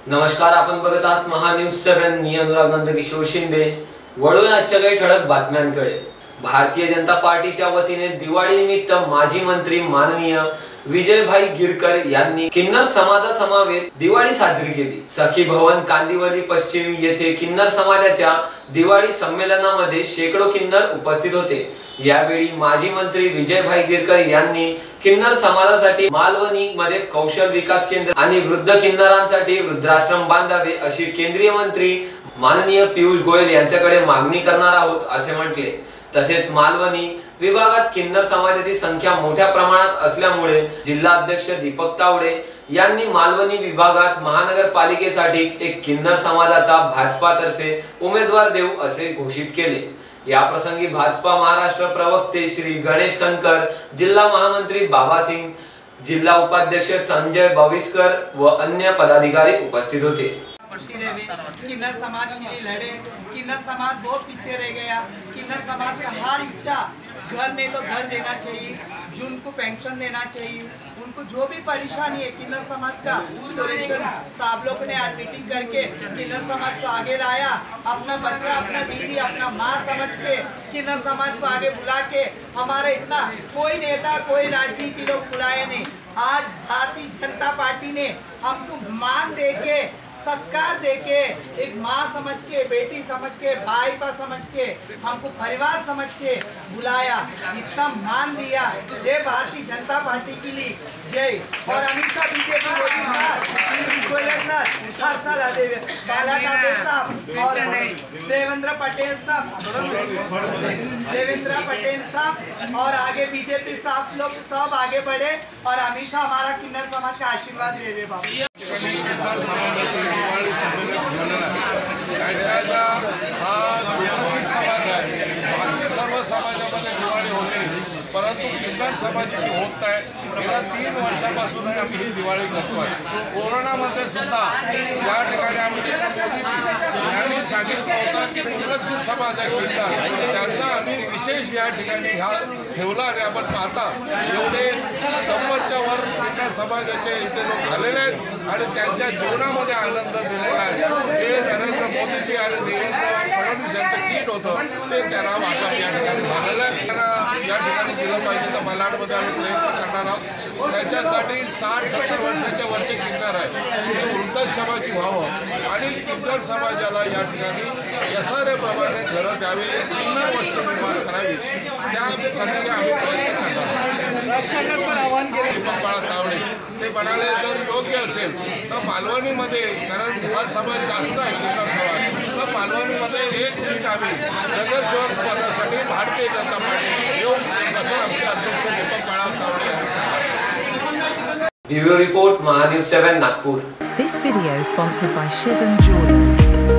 नमस्कार, आपण बघत आहात महान्यूज 7. मी अनुराग नंदकिशोर शिंदे. वळूया आजच्या काही ठळक बातम्यांकडे. भारतीय जनता पार्टीच्या वतीने दिवाळी निमित्त माजी मंत्री माननीय विजयभाई गिरकर यांनी किन्नर समाजासमवेत दिवाळी साजरी केली. सखी भवन कांदिवली पश्चिम येथे किन्नर समाजाच्या दिवाळी संमेलनामध्ये शेकडो किन्नर उपस्थित होते. यावेळी माजी मंत्री विजयभाई गिरकर यांनी किन्नर समाजासाठी मालवणी मध्ये कौशल विकास केंद्र आणि वृद्ध किन्नरांसाठी वृद्धाश्रम बांधावे अशी केंद्रीय मंत्री माननीय पियुष गोयल यांच्याकडे मागणी करणार आहोत असे म्हटले. तसेच मालवणी विभागात किन्नर समाजाची संख्या मोठ्या प्रमाणात असल्यामुळे जिल्हा अध्यक्ष दीपक तावडे यांनी मालवणी विभागात महानगरपालिकेसाठी एक किन्नर समाजाचा भाजपातर्फे उमेदवार देऊ असे घोषित केले. या प्रसंगी भाजपा महाराष्ट्र प्रवक्ते श्री गणेश कनकर, जिल्हा महामंत्री बाबा सिंग, जिल्हा उपाध्यक्ष संजय बविस्कर व अन्य पदाधिकारी उपस्थित होते. किन्नर समाज के लिए लड़े. किन्नर समाज बहुत पीछे रह गया. किन्नर समाज का हर इच्छा घर नहीं तो घर देना चाहिए, जिनको पेंशन देना चाहिए, उनको जो भी परेशानी है किन्नर समाज का सोल्यूशन साहब लोगों ने आज मीटिंग करके किन्नर समाज को आगे लाया. अपना बच्चा, अपना दीदी, अपना माँ समझ के किन्नर समाज को आगे बुला के, हमारा इतना कोई नेता कोई राजनीति लोग बुलाए नहीं. आज भारतीय जनता पार्टी ने हमको मान दे के, सत्कार देके, एक माँ समझ के, बेटी समझ के, भाई का समझ के, हमको परिवार समझ के बुलाया, इतना मान दिया. जय भारतीय जनता पार्टी के लिए जय. और हमेशा बीजेपी मोदी साहब हर साल बाला ठाकरे साहब और देवेंद्र पटेल साहब और आगे बीजेपी साहब लोग सब आगे बढ़े और हमेशा हमारा किन्नर समाज का आशीर्वाद रहे बाबा. दिवाळी संमेलन झालेलं आहे. त्याच्या हा दुर्लक्षित समाज आहे. बाकी सर्व समाजामध्ये दिवाळी होते, परंतु किन्नर समाजाची होत नाही. गेल्या 3 वर्षापासून आम्ही ही दिवाळी करतोय. कोरोनामध्ये सुद्धा या ठिकाणी आम्ही त्यांनी सांगितलं होतं की दुर्लक्षित समाज आहे किन्नर, त्यांचा आम्ही विशेष या ठिकाणी हा ठेवला. आणि आपण पाहता एवढे 100च्या वर किन्नर समाजाचे इथे लोक आलेले आहेत आणि त्यांच्या जीवनामध्ये आनंद दिलेला आहे. हे नरेंद्र मोदीजी आणि देवेंद्र फडणवीस यांचं किट होतं ते त्यांना वाटप या ठिकाणी झालेलं आहे. त्यांना या ठिकाणी दिलं पाहिजे तर मलाडमध्ये आम्ही प्रयत्न करणार आहोत. त्याच्यासाठी 60-70 वर्षाच्या वरचे किन्नर आहेत ते वृद्धाश्रमाची व्हावं आणि किन्नर समाजाला या ठिकाणी SRA-प्रमाणे घरं द्यावी, किन्नर वस्ती निर्माण करावी, त्यासाठी आम्ही प्रयत्न करणार आहोत. दीपक तावडे ते म्हणाले जर योग्य असेल तर मालवणीमध्ये, कारण हा समाज जास्त आहे किन्नर समाज, तर मालवणीमध्ये एक सीट आम्ही नगरसेवक पदासाठी भारतीय जनता पार्टी देऊ असं आमचे अध्यक्ष दीपक तावडे यांनी सांगितलं. Bureau report, Mahanews 7, Nagpur. This video is sponsored by Shivam Jewelers.